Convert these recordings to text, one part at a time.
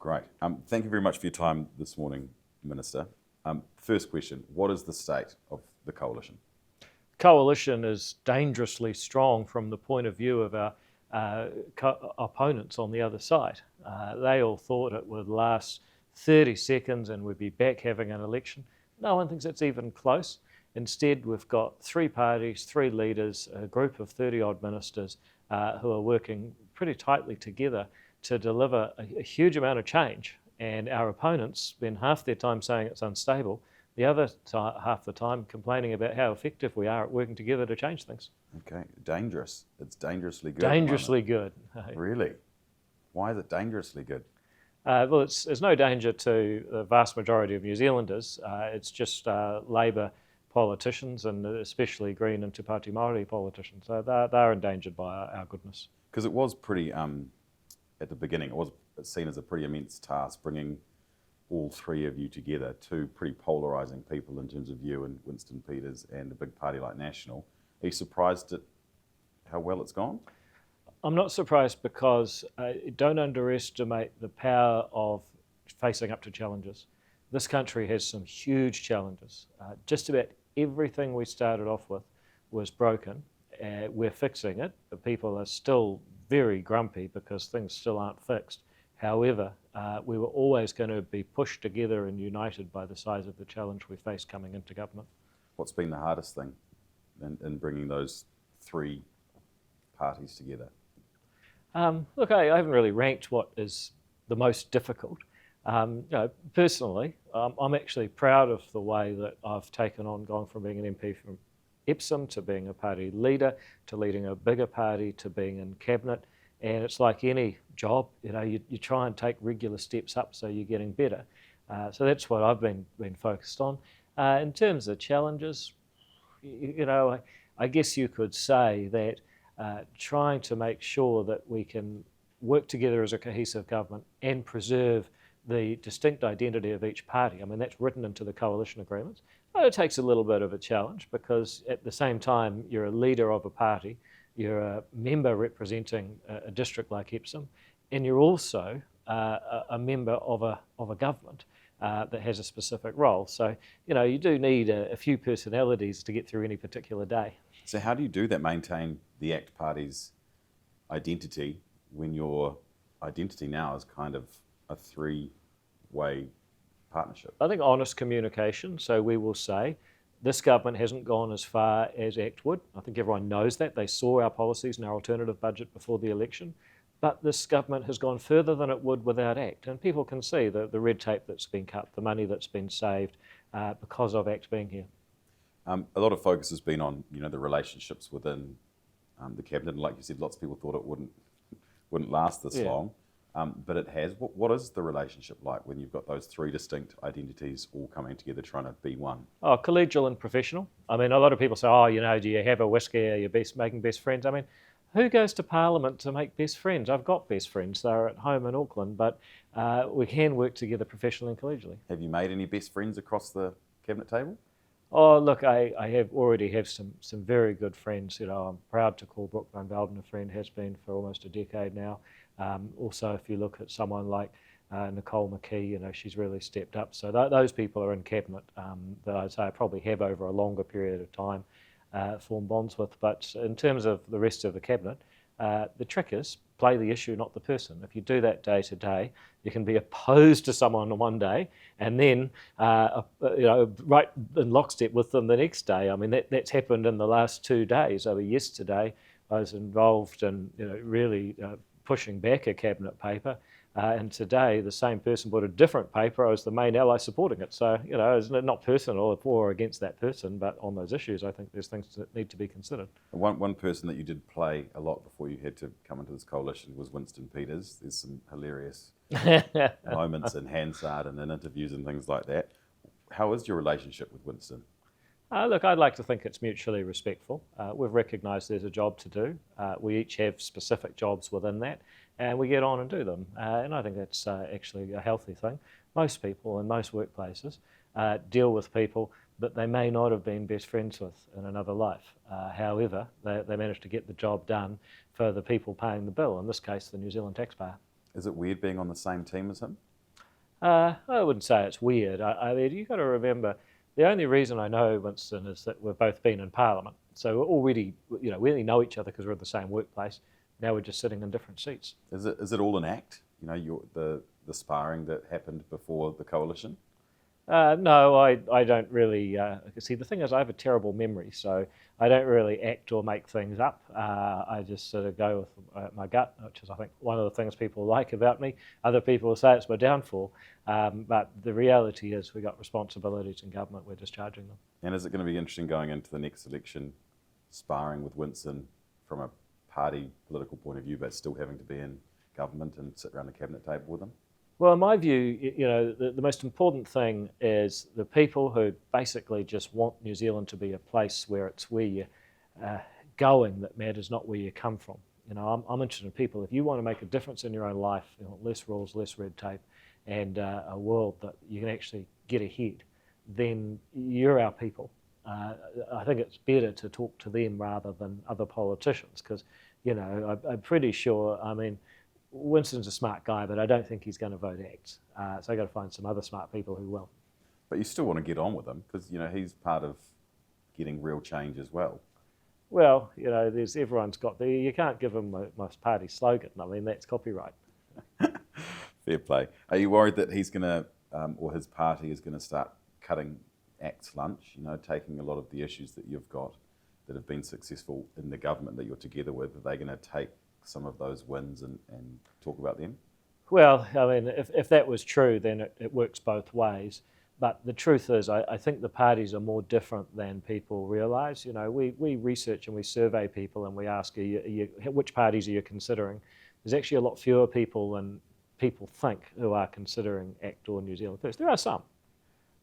Great. Thank you very much for your time this morning, Minister. First question, what is the state of the coalition? Coalition is dangerously strong from the point of view of our opponents on the other side. They all thought it would last 30 seconds and we'd be back having an election. No one thinks it's even close. Instead, we've got three parties, three leaders, a group of 30-odd ministers who are working pretty tightly together to deliver a huge amount of change. And our opponents spend half their time saying it's unstable, the other half the time complaining about how effective we are at working together to change things. Okay, dangerous. It's dangerously good. Dangerously good. Really? Why is it dangerously good? Well, there's no danger to the vast majority of New Zealanders. It's just Labour politicians and especially Green and Te Pāti Māori politicians. So they're endangered by our goodness. Because it was pretty, at the beginning, it was seen as a pretty immense task bringing all three of you together, two pretty polarising people in terms of you and Winston Peters and a big party like National. Are you surprised at how well it's gone? I'm not surprised because don't underestimate the power of facing up to challenges. This country has some huge challenges. Just about everything we started off with was broken. We're fixing it. The people are still very grumpy because things still aren't fixed. However, we were always going to be pushed together and united by the size of the challenge we faced coming into government. What's been the hardest thing in bringing those three parties together? Look, I haven't really ranked what is the most difficult. Personally, I'm actually proud of the way that I've taken on going from being an MP from Epsom to being a party leader, to leading a bigger party, to being in cabinet. And it's like any job, you try and take regular steps up so you're getting better. So that's what I've been focused on. In terms of challenges, I guess you could say that trying to make sure that we can work together as a cohesive government and preserve the distinct identity of each party. I mean, that's written into the coalition agreements. But it takes a little bit of a challenge because at the same time, you're a leader of a party, you're a member representing a district like Epsom, and you're also a member of a government that has a specific role. So, you do need a few personalities to get through any particular day. So how do you do that, maintain the ACT Party's identity when your identity now is kind of a three-way partnership? I think honest communication. So we will say, this government hasn't gone as far as ACT would. I think everyone knows that. They saw our policies and our alternative budget before the election. But this government has gone further than it would without ACT. And people can see the red tape that's been cut, the money that's been saved because of ACT being here. A lot of focus has been on, the relationships within the cabinet. And like you said, lots of people thought it wouldn't last this long. But it has. What is the relationship like when you've got those three distinct identities all coming together trying to be one? Oh, collegial and professional. I mean, a lot of people say, do you have a whiskey? Are you making best friends? I mean, who goes to Parliament to make best friends? I've got best friends. They're at home in Auckland, but we can work together professionally and collegially. Have you made any best friends across the cabinet table? Oh, look, I already have some very good friends. I'm proud to call Brooke Van Belden a friend, has been for almost a decade now. Also, if you look at someone like Nicole McKee, she's really stepped up. So those people are in cabinet that I'd say I probably have over a longer period of time formed bonds with. But in terms of the rest of the cabinet, the trick is play the issue, not the person. If you do that day to day, you can be opposed to someone on one day and then right in lockstep with them the next day. I mean, that's happened in the last 2 days. Yesterday, I was involved in really pushing back a cabinet paper, and today the same person put a different paper. I was the main ally supporting it. So it's not personal for or against that person, but on those issues, I think there's things that need to be considered. One person that you did play a lot before you had to come into this coalition was Winston Peters. There's some hilarious moments in Hansard and in interviews and things like that. How is your relationship with Winston? Look, I'd like to think it's mutually respectful. We've recognised there's a job to do. We each have specific jobs within that, and we get on and do them. And I think that's actually a healthy thing. Most people in most workplaces deal with people that they may not have been best friends with in another life. However, they manage to get the job done for the people paying the bill, in this case, the New Zealand taxpayer. Is it weird being on the same team as him? I wouldn't say it's weird. I mean, you've got to remember, the only reason I know Winston is that we've both been in Parliament. So we're already, we only know each other because we're in the same workplace. Now we're just sitting in different seats. Is it all an act? The sparring that happened before the coalition? No, I don't really. See, the thing is, I have a terrible memory, so I don't really act or make things up. I just sort of go with my gut, which is, I think, one of the things people like about me. Other people will say it's my downfall, but the reality is we've got responsibilities in government, we're discharging them. And is it going to be interesting going into the next election, sparring with Winston from a party political point of view, but still having to be in government and sit around the cabinet table with them? Well, in my view, the most important thing is the people who basically just want New Zealand to be a place where it's where you're going that matters, not where you come from. I'm interested in people. If you want to make a difference in your own life, less rules, less red tape, and a world that you can actually get ahead, then you're our people. I think it's better to talk to them rather than other politicians because, I'm pretty sure, Winston's a smart guy, but I don't think he's going to vote ACT. So I've got to find some other smart people who will. But you still want to get on with him because, he's part of getting real change as well. Well, everyone's got you can't give him my party slogan. That's copyright. Fair play. Are you worried that he's going to, or his party is going to start cutting ACT's lunch, taking a lot of the issues that you've got that have been successful in the government that you're together with, are they going to take some of those wins and talk about them? Well, if that was true, then it works both ways. But the truth is, I think the parties are more different than people realise. We research and we survey people and we ask, which parties are you considering? There's actually a lot fewer people than people think who are considering ACT or New Zealand First. There are some.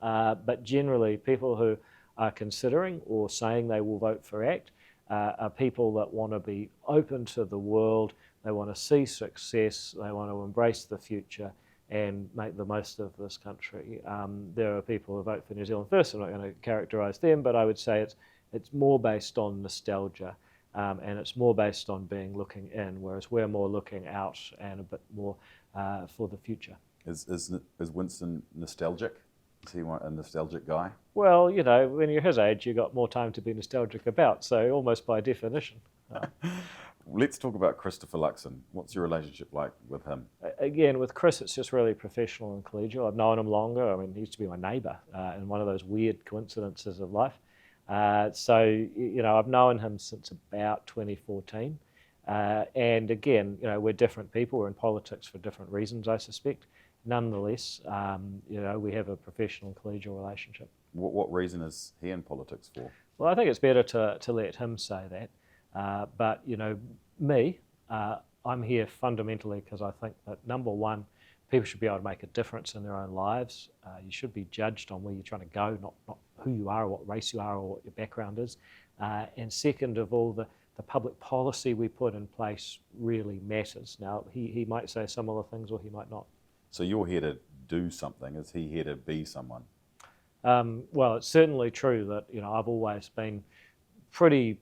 But generally, people who are considering or saying they will vote for ACT are people that want to be open to the world, they want to see success, they want to embrace the future and make the most of this country. There are people who vote for New Zealand First. I'm not going to characterise them, but I would say it's more based on nostalgia and it's more based on looking in, whereas we're more looking out and a bit more for the future. Is Winston nostalgic? Is he a nostalgic guy? Well, when you're his age, you've got more time to be nostalgic about, so almost by definition. Let's talk about Christopher Luxon. What's your relationship like with him? Again, with Chris, it's just really professional and collegial. I've known him longer. He used to be my neighbour in one of those weird coincidences of life. So, I've known him since about 2014. And again, we're different people. We're in politics for different reasons, I suspect. Nonetheless, we have a professional and collegial relationship. What reason is he in politics for? Well, I think it's better to let him say that. But, me, I'm here fundamentally because I think that, number one, people should be able to make a difference in their own lives. You should be judged on where you're trying to go, not who you are or what race you are or what your background is. And second of all, the public policy we put in place really matters. Now, he might say similar things or he might not. So you're here to do something. Is he here to be someone? Well, it's certainly true that, I've always been pretty,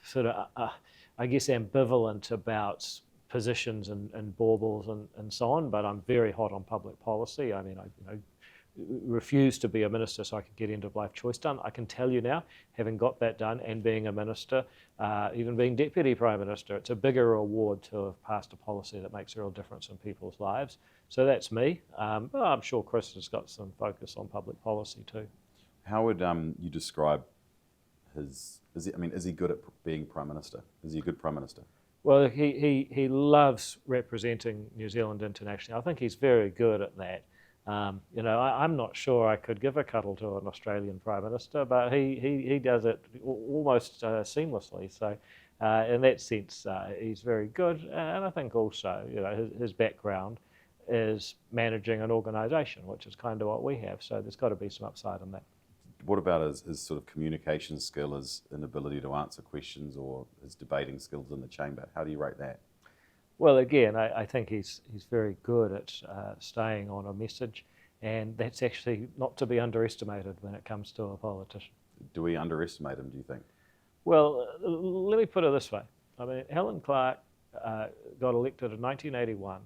sort of, I guess, ambivalent about positions and baubles and so on, but I'm very hot on public policy. I refused to be a minister so I could get end of life choice done. I can tell you now, having got that done and being a minister, even being deputy prime minister, it's a bigger reward to have passed a policy that makes a real difference in people's lives. So that's me. But I'm sure Chris has got some focus on public policy too. How would you describe is he good at being prime minister? Is he a good prime minister? Well, he loves representing New Zealand internationally. I think he's very good at that. I'm not sure I could give a cuddle to an Australian Prime Minister, but he does it almost seamlessly. So in that sense, he's very good. And I think also, his background is managing an organisation, which is kind of what we have. So there's got to be some upside in that. What about his sort of communication skill, his inability to answer questions or his debating skills in the chamber? How do you rate that? Well, again, I think he's very good at staying on a message, and that's actually not to be underestimated when it comes to a politician. Do we underestimate him, do you think? Well, let me put it this way. Helen Clark got elected in 1981.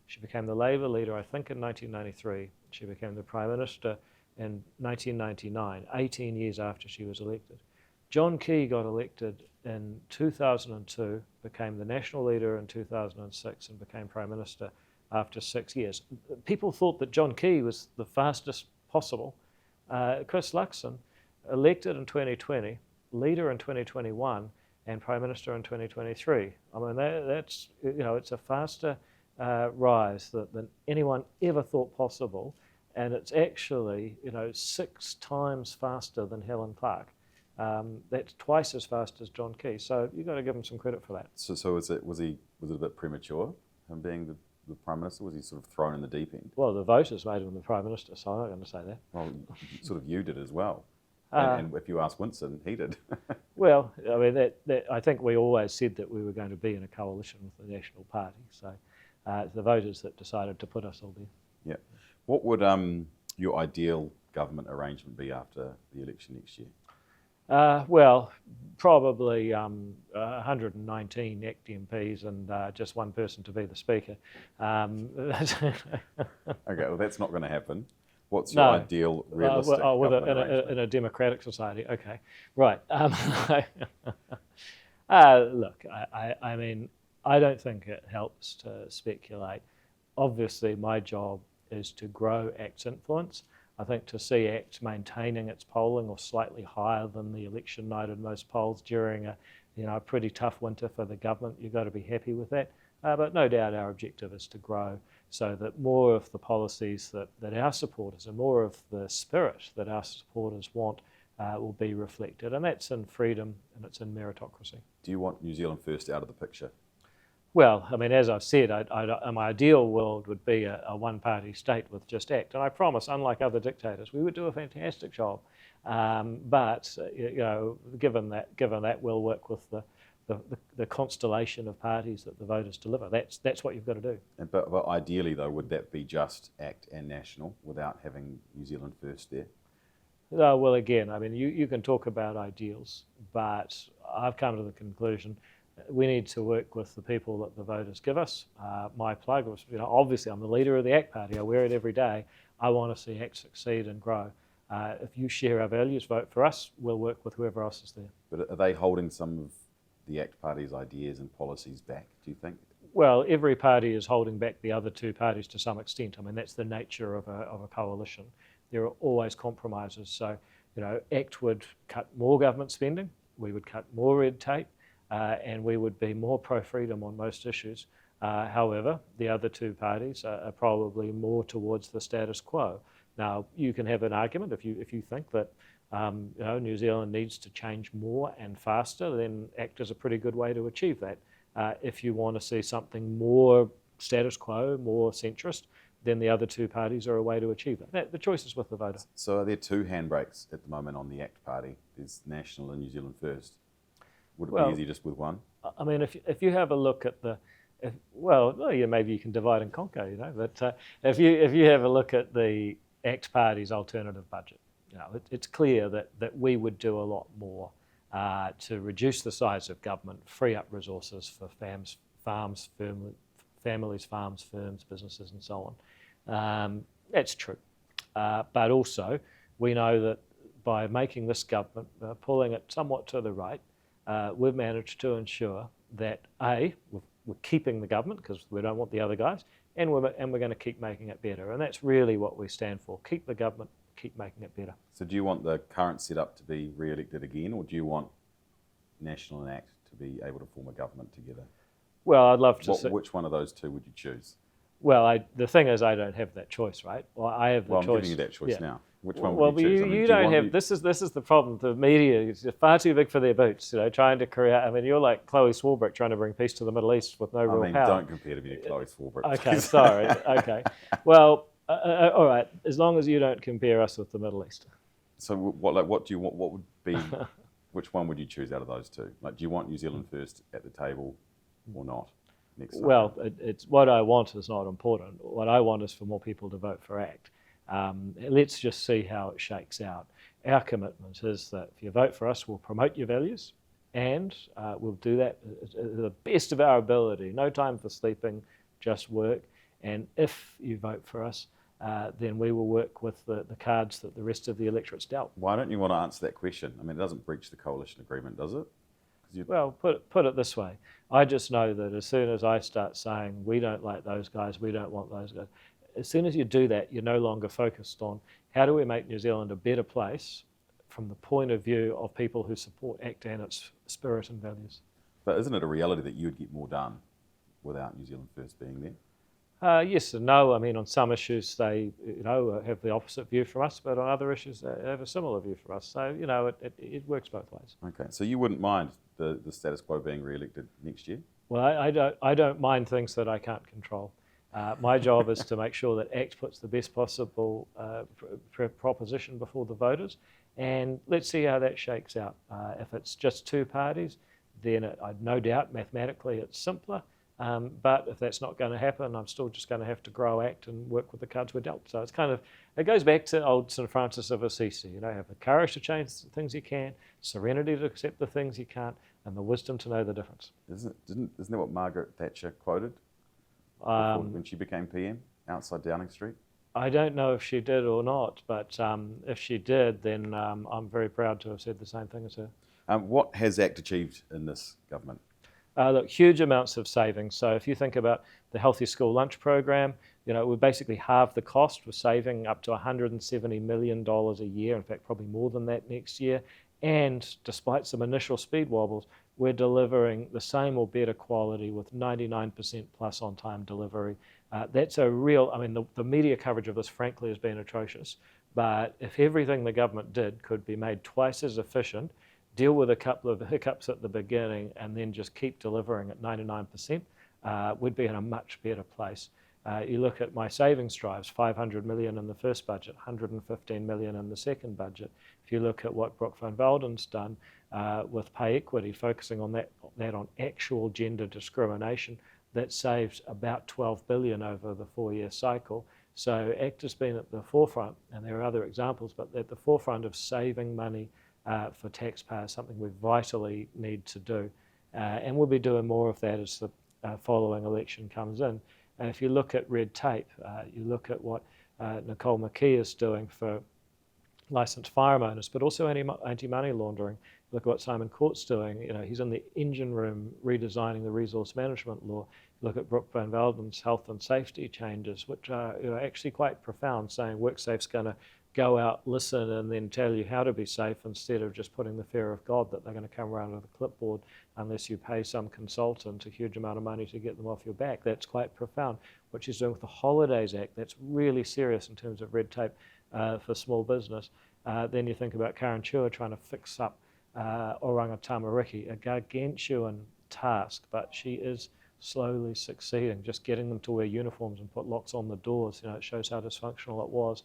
She became the Labour leader, I think, in 1993. She became the Prime Minister in 1999, 18 years after she was elected. John Key got elected in 2002, became the national leader in 2006, and became Prime Minister after 6 years. People thought that John Key was the fastest possible. Chris Luxon, elected in 2020, leader in 2021, and Prime Minister in 2023. I mean, that's, it's a faster rise than anyone ever thought possible. And it's actually, 6 times faster than Helen Clark. That's twice as fast as John Key. So you've got to give him some credit for that. So was it a bit premature, him being the Prime Minister? Was he sort of thrown in the deep end? Well, the voters made him the Prime Minister, so I'm not going to say that. Well, sort of you did as well. And if you ask Winston, he did. Well, I mean, I think we always said that we were going to be in a coalition with the National Party. So it's the voters that decided to put us all there. Yeah. What would your ideal government arrangement be after the election next year? Well, probably 119 acting MPs and just one person to be the Speaker. Okay, well, that's not going to happen. What's your ideal, realistic government arrangement? In a democratic society, okay. Right. Look, I mean, I don't think it helps to speculate. Obviously, my job is to grow ACT's influence. I think to see ACT maintaining its polling or slightly higher than the election night in most polls during a pretty tough winter for the government, you've got to be happy with that. But no doubt our objective is to grow so that more of the policies that our supporters and more of the spirit that our supporters want will be reflected. And that's in freedom and it's in meritocracy. Do you want New Zealand First out of the picture? Well, I mean, as I've said, my ideal world would be a one-party state with just ACT. And I promise, unlike other dictators, we would do a fantastic job. But given that, we'll work with the constellation of parties that the voters deliver. That's what you've got to do. But ideally, though, would that be just ACT and National without having New Zealand First there? Well, again, I mean, you can talk about ideals, but I've come to the conclusion we need to work with the people that the voters give us. My plug was, obviously I'm the leader of the ACT Party. I wear it every day. I want to see ACT succeed and grow. If you share our values, vote for us. We'll work with whoever else is there. But are they holding some of the ACT Party's ideas and policies back, do you think? Well, every party is holding back the other two parties to some extent. I mean, that's the nature of a coalition. There are always compromises. So, ACT would cut more government spending. We would cut more red tape. And we would be more pro-freedom on most issues. However, the other two parties are probably more towards the status quo. Now, you can have an argument if you think that New Zealand needs to change more and faster, then ACT is a pretty good way to achieve that. If you want to see something more status quo, more centrist, then the other two parties are a way to achieve that. The choice is with the voter. So are there two handbrakes at the moment on the ACT Party? There's National and New Zealand First. Would it be easy just with one? I mean, if you have a look at maybe you can divide and conquer, But if you have a look at the ACT Party's alternative budget, it's clear that we would do a lot more to reduce the size of government, free up resources for families, farms, firms, businesses, and so on. That's true, but also we know that by making this government pulling it somewhat to the right. We've managed to ensure that we're keeping the government because we don't want the other guys, and we're going to keep making it better. And that's really what we stand for: keep the government, keep making it better. So, do you want the current setup to be re-elected again, or do you want National and ACT to be able to form a government together? Well, I'd love to. Which one of those two would you choose? Well, the thing is, I don't have that choice, right? Well, I have the choice. I'm giving you that choice now. Which one well, would you choose? You don't have. This is the problem. The media is far too big for their boots. Trying to create. I mean, you're like Chloe Swarbrick trying to bring peace to the Middle East with no real power. Don't compare to me to Chloe Swarbrick. Okay, sorry. Okay, well, all right. As long as you don't compare us with the Middle East. So, what do you want? What would be? Which one would you choose out of those two? Like, do you want New Zealand First at the table or not? Next time? Well, it's what I want is not important. What I want is for more people to vote for ACT. Let's just see how it shakes out. Our commitment is that if you vote for us, we'll promote your values and we'll do that to the best of our ability. No time for sleeping, just work. And if you vote for us, then we will work with the cards that the rest of the electorate's dealt. Why don't you want to answer that question? I mean, it doesn't breach the coalition agreement, does it? Well, put it this way. I just know that as soon as I start saying we don't like those guys, we don't want those guys, as soon as you do that, you're no longer focused on how do we make New Zealand a better place from the point of view of people who support ACT and its spirit and values. But isn't it a reality that you would get more done without New Zealand First being there? Yes and no. I mean, on some issues they, have the opposite view from us, but on other issues they have a similar view from us. So, it works both ways. Okay, so you wouldn't mind the status quo being re-elected next year? Well, I don't mind things that I can't control. My job is to make sure that ACT puts the best possible proposition before the voters, and let's see how that shakes out. If it's just two parties, then I'd no doubt mathematically it's simpler. But if that's not going to happen, I'm still just going to have to grow ACT and work with the cards we're dealt. So it goes back to old St. Francis of Assisi. Have the courage to change the things you can, serenity to accept the things you can't, and the wisdom to know the difference. Isn't that what Margaret Thatcher quoted when she became PM outside Downing Street? I don't know if she did or not, but if she did, then I'm very proud to have said the same thing as her. What has ACT achieved in this government? Look, huge amounts of savings. So if you think about the Healthy School Lunch Program, we basically halved the cost. We're saving up to $170 million a year, in fact, probably more than that next year. And despite some initial speed wobbles, we're delivering the same or better quality with 99% plus on-time delivery. That's a real, the media coverage of this, frankly, has been atrocious. But if everything the government did could be made twice as efficient, deal with a couple of hiccups at the beginning, and then just keep delivering at 99%, we'd be in a much better place. You look at my savings drives, 500 million in the first budget, 115 million in the second budget. If you look at what Brooke van Velden's done with pay equity, focusing on that on actual gender discrimination, that saves about 12 billion over the 4-year cycle. So ACT has been at the forefront, and there are other examples, but at the forefront of saving money for taxpayers, something we vitally need to do. And we'll be doing more of that as the following election comes in. And if you look at red tape, you look at what Nicole McKee is doing for licensed firearm owners, but also anti-money laundering. Look at what Simon Court's doing. He's in the engine room redesigning the resource management law. Look at Brooke van Velden's health and safety changes, which are actually quite profound, saying WorkSafe's going to go out, listen, and then tell you how to be safe instead of just putting the fear of God that they're going to come around with a clipboard unless you pay some consultant a huge amount of money to get them off your back. That's quite profound. What she's doing with the Holidays Act, that's really serious in terms of red tape for small business. Then you think about Karen Chua trying to fix up Oranga Tamariki, a gargantuan task, but she is slowly succeeding, just getting them to wear uniforms and put locks on the doors. It shows how dysfunctional it was.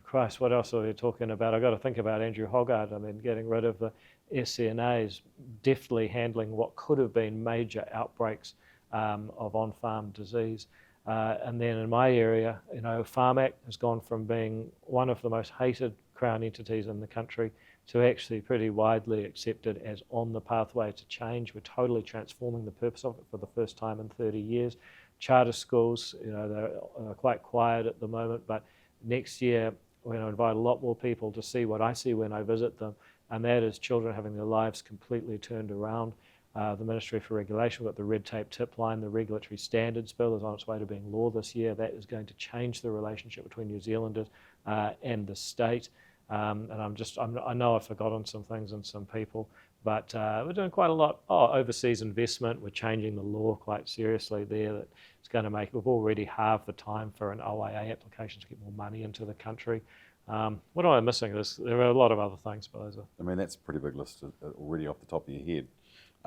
Christ, what else are we talking about? I've got to think about Andrew Hoggart. Getting rid of the SCNAs, deftly handling what could have been major outbreaks of on-farm disease. And then in my area, Farm Act has gone from being one of the most hated Crown entities in the country to actually pretty widely accepted as on the pathway to change. We're totally transforming the purpose of it for the first time in 30 years. Charter schools, they're quite quiet at the moment, but next year, we're going to invite a lot more people to see what I see when I visit them, and that is children having their lives completely turned around. The Ministry for Regulation, we've got the red tape tip line, the regulatory standards bill is on its way to being law this year. That is going to change the relationship between New Zealanders and the state. And I know I've forgotten some things and some people, but we're doing quite a lot. Overseas investment, we're changing the law quite seriously there. That it's going to make, we've already halved the time for an OIA application to get more money into the country. What am I missing? There are a lot of other things, but those are... that's a pretty big list already off the top of your head.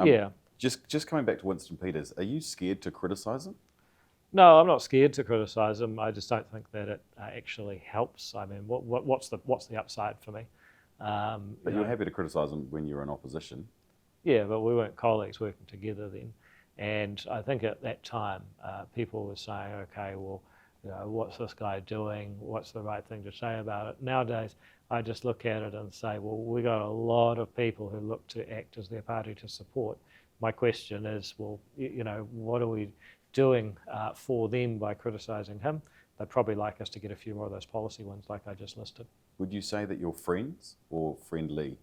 Yeah. Just coming back to Winston Peters, are you scared to criticise him? No, I'm not scared to criticise him. I just don't think that it actually helps. What's the upside for me? But you were happy to criticise him when you were in opposition. Yeah, but we weren't colleagues working together then. And I think at that time, people were saying, okay, well, what's this guy doing? What's the right thing to say about it? Nowadays, I just look at it and say, well, we got a lot of people who look to ACT as their party to support. My question is, well, what do we doing for them by criticising him. They'd probably like us to get a few more of those policy ones like I just listed. Would you say that you're friends or friendly?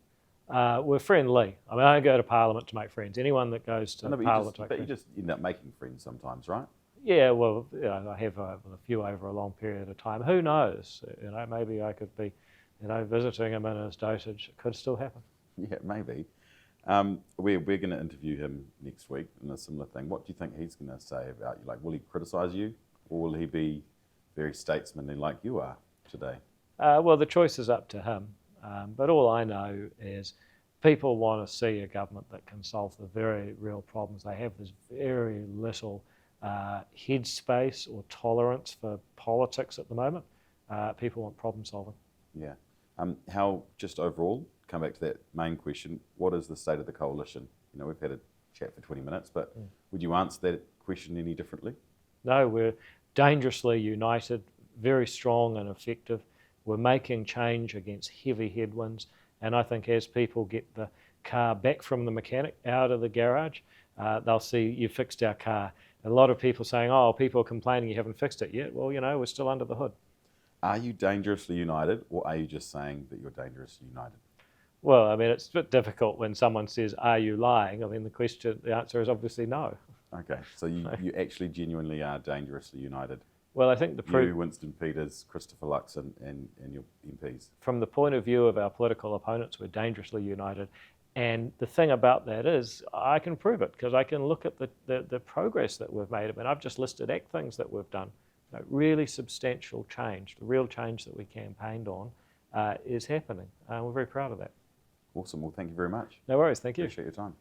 We're friendly. I mean, I don't go to Parliament to make friends. Anyone that goes to Parliament to make friends. You just end up making friends sometimes, right? Yeah, well, I have a few over a long period of time. Who knows? Maybe I could be, visiting him in his dotage. It could still happen. Yeah, maybe. We're going to interview him next week in a similar thing. What do you think he's going to say about you? Like, will he criticise you, or will he be very statesmanly like you are today? Well, the choice is up to him. But all I know is people want to see a government that can solve the very real problems they have. There's very little headspace or tolerance for politics at the moment. People want problem solving. Yeah. How, just overall, come back to that main question, what is the state of the coalition? We've had a chat for 20 minutes, but would you answer that question any differently? No, we're dangerously united, very strong and effective. We're making change against heavy headwinds, and I think as people get the car back from the mechanic out of the garage, they'll see you fixed our car. A lot of people saying, oh, people are complaining you haven't fixed it yet. Well, we're still under the hood. Are you dangerously united, or are you just saying that you're dangerously united? Well, I mean, it's a bit difficult when someone says, are you lying? I mean, the answer is obviously no. Okay, so you actually genuinely are dangerously united. Well, I think you, Winston Peters, Christopher Luxon, and your MPs. From the point of view of our political opponents, we're dangerously united. And the thing about that is, I can prove it because I can look at the progress that we've made. I mean, I've just listed things that we've done. Really substantial change, the real change that we campaigned on is happening. We're very proud of that. Awesome. Well, thank you very much. No worries. Thank you. Appreciate your time.